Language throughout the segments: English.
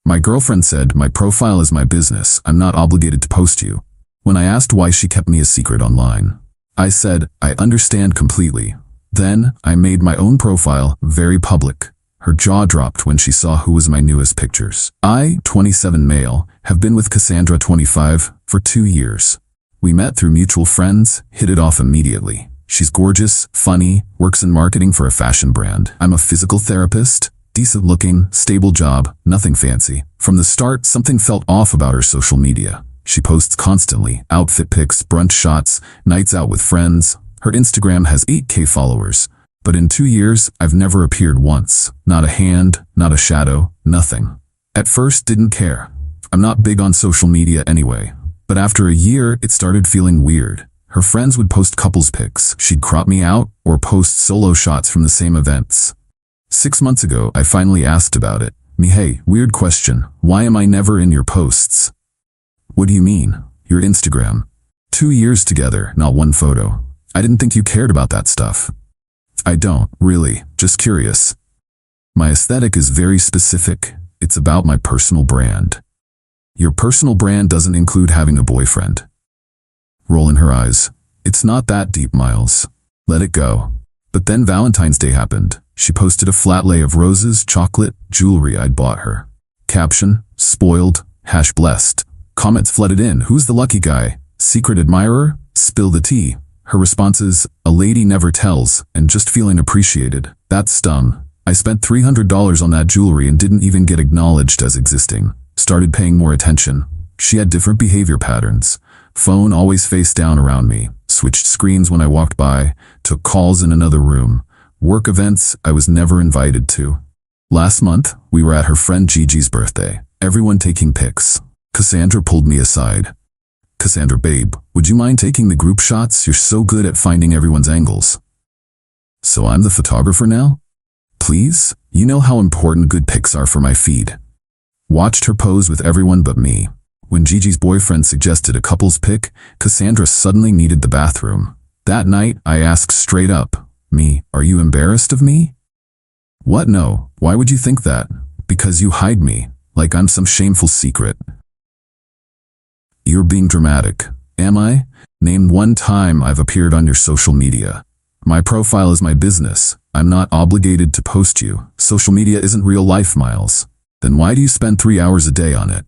My girlfriend said, my profile is my business, I'm not obligated to post you. When I asked why she kept me a secret online, I said, I understand completely. Then, I made my own profile very public. Her jaw dropped when she saw who was my newest pictures. I, 27 male, have been with Cassandra, 25, for 2 years. We met through mutual friends, hit it off immediately. She's gorgeous, funny, works in marketing for a fashion brand. I'm a physical therapist, decent looking, stable job, nothing fancy. From the start, something felt off about her social media. She posts constantly, outfit pics, brunch shots, nights out with friends. Her Instagram has 8K followers. But in 2 years, I've never appeared once. Not a hand, not a shadow, nothing. At first, didn't care. I'm not big on social media anyway. But after a year, it started feeling weird. Her friends would post couples pics. She'd crop me out or post solo shots from the same events. 6 months ago, I finally asked about it. Hey, weird question. Why am I never in your posts? What do you mean? Your Instagram. 2 years together, not one photo. I didn't think you cared about that stuff. I don't, really, just curious. My aesthetic is very specific. It's about my personal brand. Your personal brand doesn't include having a boyfriend. Roll in her eyes. It's not that deep, Miles. Let it go. But then Valentine's Day happened. She posted a flat lay of roses, chocolate, jewelry I'd bought her. Caption, spoiled, #blessed. Comments flooded in. Who's the lucky guy? Secret admirer? Spill the tea. Her responses, a lady never tells, and just feeling appreciated. That stung. I spent $300 on that jewelry and didn't even get acknowledged as existing. Started paying more attention. She had different behavior patterns. Phone always face down around me. Switched screens when I walked by. Took calls in another room. Work events I was never invited to. Last month, we were at her friend Gigi's birthday. Everyone taking pics. Cassandra pulled me aside. Cassandra, babe, would you mind taking the group shots? You're so good at finding everyone's angles. So I'm the photographer now? Please? You know how important good pics are for my feed. Watched her pose with everyone but me. When Gigi's boyfriend suggested a couple's pic, Cassandra suddenly needed the bathroom. That night, I asked straight up, are you embarrassed of me? What? No. Why would you think that? Because you hide me, like I'm some shameful secret. You're being dramatic. Am I? Name one time I've appeared on your social media. My profile is my business. I'm not obligated to post you. Social media isn't real life, Miles. Then why do you spend 3 hours a day on it?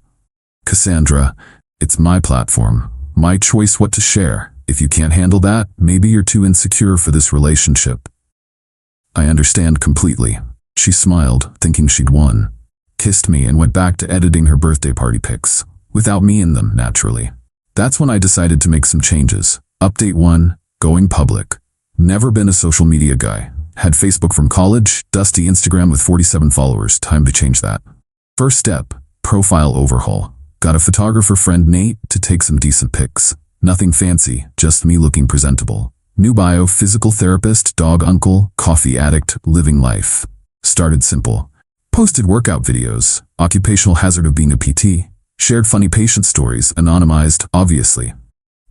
Cassandra, it's my platform. My choice what to share. If you can't handle that, maybe you're too insecure for this relationship. I understand completely. She smiled, thinking she'd won. Kissed me and went back to editing her birthday party pics. Without me in them, naturally. That's when I decided to make some changes. Update 1, going public. Never been a social media guy. Had Facebook from college, dusty Instagram with 47 followers. Time to change that. First step, profile overhaul. Got a photographer friend, Nate, to take some decent pics. Nothing fancy, just me looking presentable. New bio, physical therapist, dog uncle, coffee addict, living life. Started simple. Posted workout videos, occupational hazard of being a PT. Shared funny patient stories, anonymized, obviously.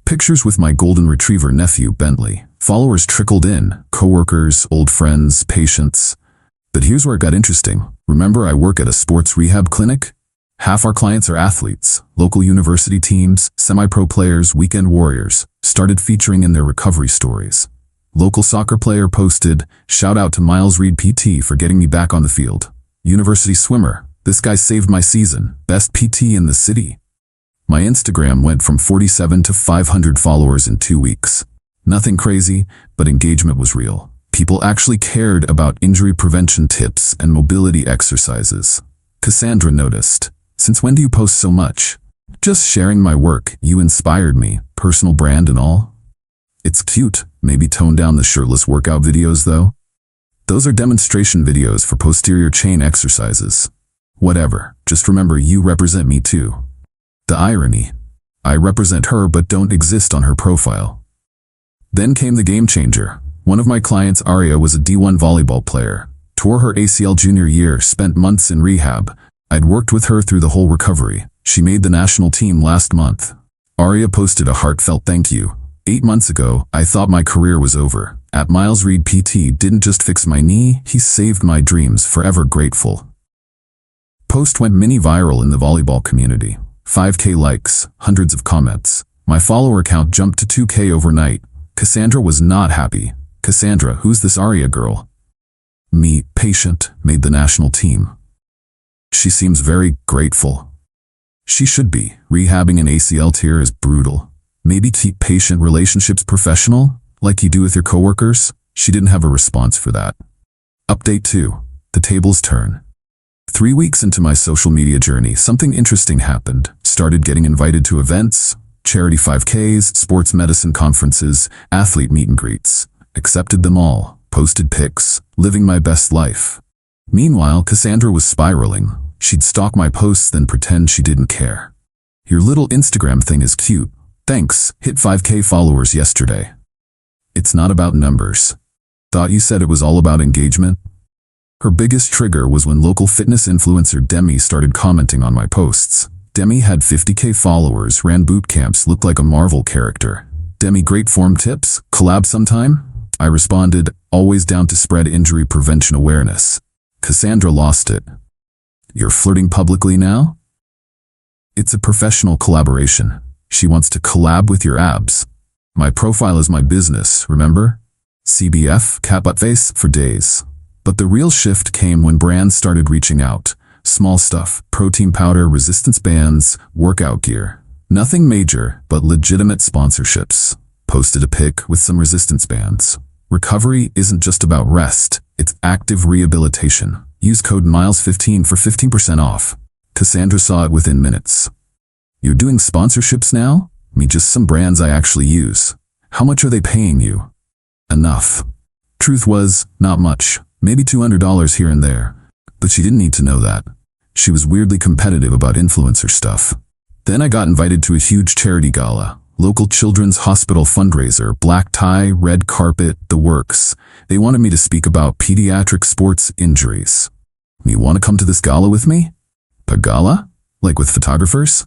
Pictures with my golden retriever nephew, Bentley. Followers trickled in, coworkers, old friends, patients. But here's where it got interesting. Remember I work at a sports rehab clinic? Half our clients are athletes, local university teams, semi-pro players, weekend warriors. Started featuring in their recovery stories. Local soccer player posted, shout out to Miles Reed PT for getting me back on the field. University swimmer. This guy saved my season. Best PT in the city. My Instagram went from 47 to 500 followers in 2 weeks. Nothing crazy, but engagement was real. People actually cared about injury prevention tips and mobility exercises. Cassandra noticed. Since when do you post so much? Just sharing my work. You inspired me. Personal brand and all. It's cute. Maybe tone down the shirtless workout videos though. Those are demonstration videos for posterior chain exercises. Whatever, just remember you represent me too. The irony. I represent her but don't exist on her profile. Then came the game changer. One of my clients, Aria, was a D1 volleyball player. Tore her ACL junior year, spent months in rehab. I'd worked with her through the whole recovery. She made the national team last month. Aria posted a heartfelt thank you. 8 months ago, I thought my career was over. At Miles Reed PT didn't just fix my knee, he saved my dreams, forever grateful. Post went mini viral in the volleyball community. 5K likes, hundreds of comments. My follower count jumped to 2K overnight. Cassandra was not happy. Cassandra, who's this Aria girl? Me, patient, made the national team. She seems very grateful. She should be. Rehabbing an ACL tear is brutal. Maybe keep patient relationships professional, like you do with your coworkers? She didn't have a response for that. Update 2. The tables turn. 3 weeks into my social media journey, something interesting happened. Started getting invited to events, charity 5Ks, sports medicine conferences, athlete meet and greets. Accepted them all, posted pics, living my best life. Meanwhile, Cassandra was spiraling. She'd stalk my posts, then pretend she didn't care. Your little Instagram thing is cute. Thanks, hit 5K followers yesterday. It's not about numbers. Thought you said it was all about engagement? Her biggest trigger was when local fitness influencer Demi started commenting on my posts. Demi had 50K followers, ran boot camps, looked like a Marvel character. Demi, great form tips? Collab sometime? I responded, always down to spread injury prevention awareness. Cassandra lost it. You're flirting publicly now? It's a professional collaboration. She wants to collab with your abs. My profile is my business, remember? CBF, cat butt face, for days. But the real shift came when brands started reaching out. Small stuff, protein powder, resistance bands, workout gear. Nothing major, but legitimate sponsorships. Posted a pic with some resistance bands. Recovery isn't just about rest, it's active rehabilitation. Use code MILES15 for 15% off. Cassandra saw it within minutes. You're doing sponsorships now? Me, just some brands I actually use. How much are they paying you? Enough. Truth was, not much. Maybe $200 here and there. But she didn't need to know that. She was weirdly competitive about influencer stuff. Then I got invited to a huge charity gala. Local children's hospital fundraiser, black tie, red carpet, the works. They wanted me to speak about pediatric sports injuries. You want to come to this gala with me? A gala? Like with photographers?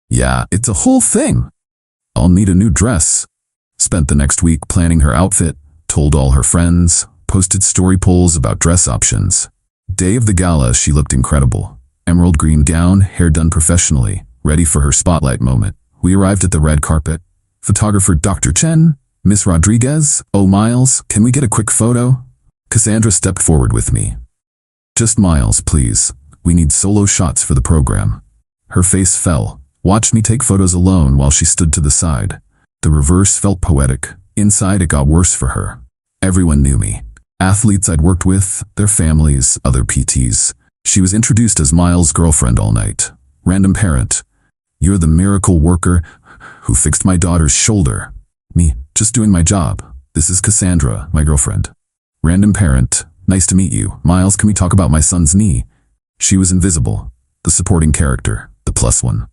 Yeah, it's a whole thing. I'll need a new dress. Spent the next week planning her outfit, told all her friends, posted story polls about dress options. Day of the gala, she looked incredible. Emerald green gown, hair done professionally, ready for her spotlight moment. We arrived at the red carpet. Photographer Dr. Chen, Miss Rodriguez, oh Miles, can we get a quick photo? Cassandra stepped forward with me. Just Miles, please. We need solo shots for the program. Her face fell. Watched me take photos alone while she stood to the side. The reverse felt poetic. Inside, it got worse for her. Everyone knew me. Athletes I'd worked with, their families, other PTs. She was introduced as Miles' girlfriend all night. Random parent. You're the miracle worker who fixed my daughter's shoulder. Me, just doing my job. This is Cassandra, my girlfriend. Random parent. Nice to meet you. Miles, can we talk about my son's knee? She was invisible. The supporting character. The plus one.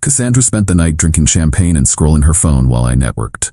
Cassandra spent the night drinking champagne and scrolling her phone while I networked.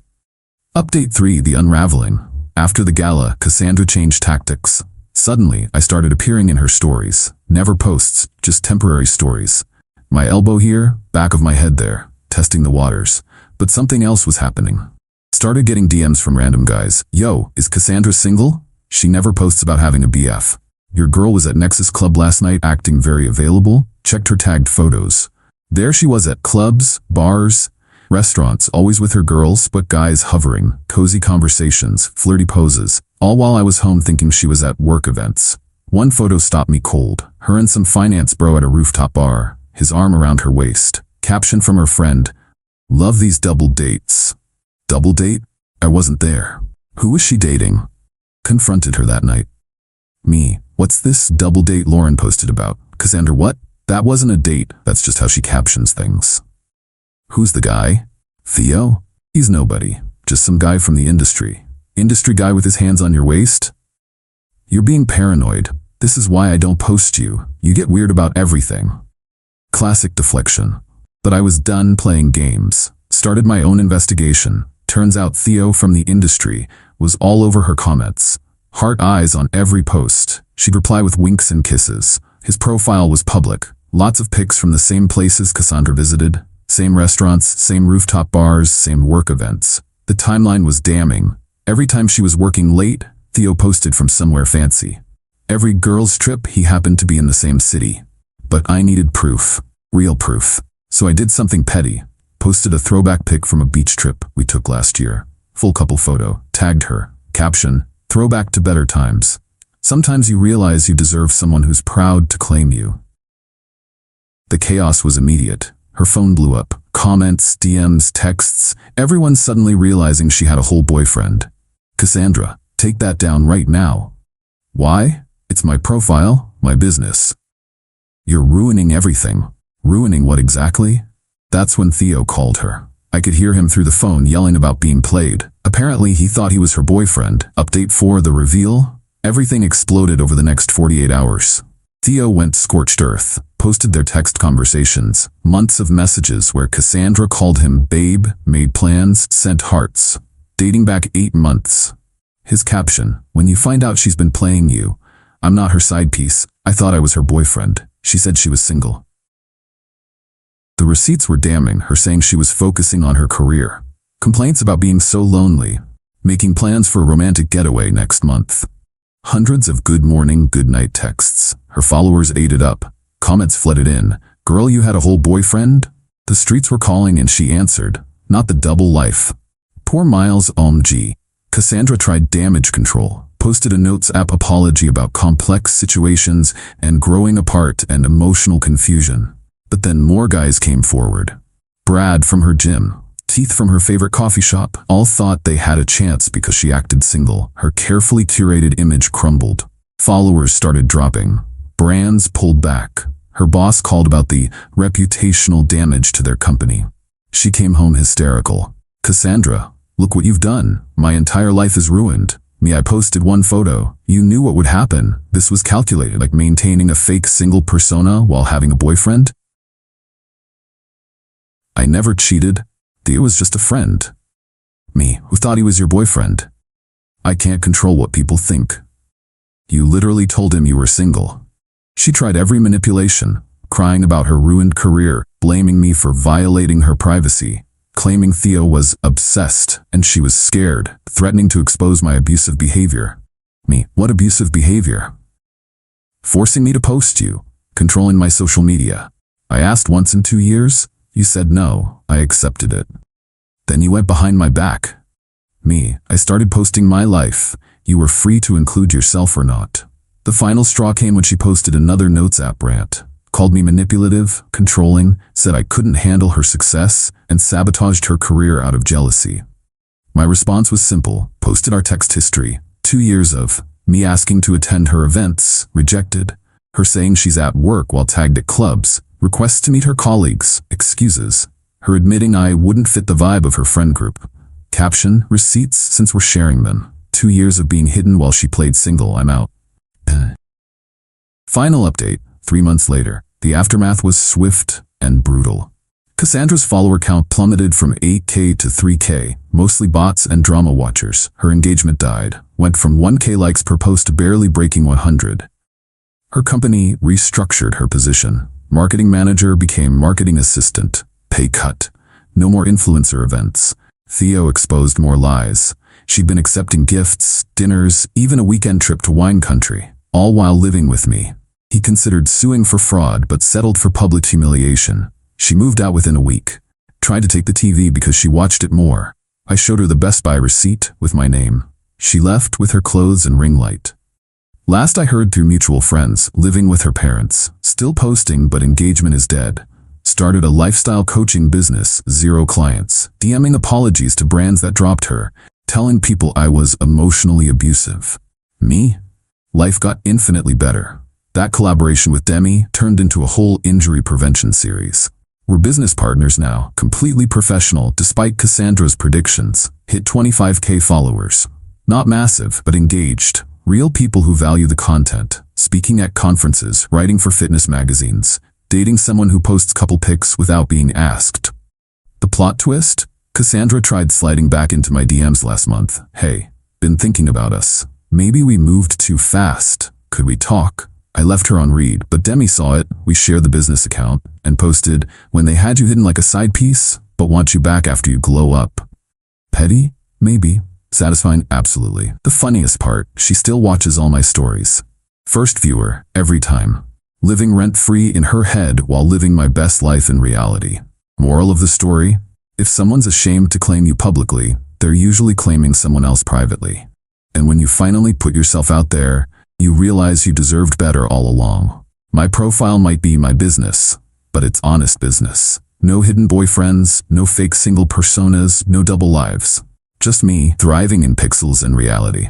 Update 3, the unraveling. After the gala, Cassandra changed tactics. Suddenly, I started appearing in her stories. Never posts, just temporary stories. My elbow here, back of my head there, testing the waters. But something else was happening. Started getting DMs from random guys. Yo, is Cassandra single? She never posts about having a BF. Your girl was at Nexus Club last night acting very available. Checked her tagged photos. There she was at clubs, bars, restaurants, always with her girls, but guys hovering, cozy conversations, flirty poses, all while I was home thinking she was at work events. One photo stopped me cold. Her and some finance bro at a rooftop bar, his arm around her waist. Caption from her friend, love these double dates. Double date? I wasn't there. Who was she dating? Confronted her that night. Me, what's this double date Lauren posted about? Cassandra, what? That wasn't a date, that's just how she captions things. Who's the guy? Theo? He's nobody, just some guy from the industry. Industry guy with his hands on your waist? You're being paranoid. This is why I don't post you. You get weird about everything. Classic deflection. But I was done playing games. Started my own investigation. Turns out Theo from the industry was all over her comments. Heart eyes on every post. She'd reply with winks and kisses. His profile was public. Lots of pics from the same places Cassandra visited. Same restaurants, same rooftop bars, same work events. The timeline was damning. Every time she was working late, Theo posted from somewhere fancy. Every girl's trip, he happened to be in the same city. But I needed proof. Real proof. So I did something petty. Posted a throwback pic from a beach trip we took last year. Full couple photo. Tagged her. Caption, throwback to better times. Sometimes you realize you deserve someone who's proud to claim you. The chaos was immediate. Her phone blew up. Comments, DMs, texts, everyone suddenly realizing she had a whole boyfriend. Cassandra, take that down right now. Why? It's my profile, my business. You're ruining everything. Ruining what exactly? That's when Theo called her. I could hear him through the phone yelling about being played. Apparently he thought he was her boyfriend. Update 4, the reveal? Everything exploded over the next 48 hours. Theo went scorched earth, posted their text conversations, months of messages where Cassandra called him babe, made plans, sent hearts, dating back 8 months. His caption, when you find out she's been playing you, I'm not her side piece, I thought I was her boyfriend. She said she was single. The receipts were damning, her saying she was focusing on her career. Complaints about being so lonely, making plans for a romantic getaway next month. Hundreds of good morning, good night texts. Her followers ate it up. Comments flooded in. Girl, you had a whole boyfriend? The streets were calling and she answered. Not the double life. Poor Miles, OMG. Cassandra tried damage control. Posted a notes app apology about complex situations and growing apart and emotional confusion. But then more guys came forward. Brad from her gym. Teeth from her favorite coffee shop, all thought they had a chance because she acted single. Her carefully curated image crumbled. Followers started dropping. Brands pulled back. Her boss called about the reputational damage to their company. She came home hysterical. Cassandra, look what you've done. My entire life is ruined. Me, I posted one photo. You knew what would happen. This was calculated, like maintaining a fake single persona while having a boyfriend. I never cheated. Theo was just a friend. Me, who thought he was your boyfriend. I can't control what people think. You literally told him you were single. She tried every manipulation, crying about her ruined career, blaming me for violating her privacy, claiming Theo was obsessed and she was scared, threatening to expose my abusive behavior. Me, what abusive behavior? Forcing me to post you, controlling my social media. I asked once in 2 years. You said no, I accepted it. Then you went behind my back. Me, I started posting my life. You were free to include yourself or not. The final straw came when she posted another notes app rant, called me manipulative, controlling, said I couldn't handle her success, and sabotaged her career out of jealousy. My response was simple, posted our text history, 2 years of me asking to attend her events, rejected, her saying she's at work while tagged at clubs, requests to meet her colleagues, excuses, her admitting I wouldn't fit the vibe of her friend group. Caption, receipts since we're sharing them. 2 years of being hidden while she played single, I'm out. Final update, 3 months later. The aftermath was swift and brutal. Cassandra's follower count plummeted from 8K to 3K, mostly bots and drama watchers. Her engagement died, went from 1K likes per post to barely breaking 100. Her company restructured her position. Marketing manager became marketing assistant. Pay cut. No more influencer events. Theo exposed more lies. She'd been accepting gifts, dinners, even a weekend trip to wine country, all while living with me. He considered suing for fraud but settled for public humiliation. She moved out within a week. Tried to take the TV because she watched it more. I showed her the Best Buy receipt with my name. She left with her clothes and ring light. Last I heard through mutual friends, living with her parents, still posting but engagement is dead. Started a lifestyle coaching business, 0 clients, DMing apologies to brands that dropped her, telling people I was emotionally abusive. Me? Life got infinitely better. That collaboration with Demi turned into a whole injury prevention series. We're business partners now, completely professional despite Cassandra's predictions. Hit 25K followers. Not massive, but engaged. Real people who value the content, speaking at conferences, writing for fitness magazines, dating someone who posts couple pics without being asked. The plot twist? Cassandra tried sliding back into my DMs last month. Hey, been thinking about us. Maybe we moved too fast. Could we talk? I left her on read, but Demi saw it. We shared the business account and posted, when they had you hidden like a side piece, but want you back after you glow up. Petty? Maybe. Satisfying? Absolutely. The funniest part, she still watches all my stories. First viewer, every time. living rent-free in her head while living my best life in reality. Moral of the story? If someone's ashamed to claim you publicly, they're usually claiming someone else privately. And when you finally put yourself out there, you realize you deserved better all along. My profile might be my business, but it's honest business. No hidden boyfriends, no fake single personas, no double lives. Just me, thriving in pixels and reality.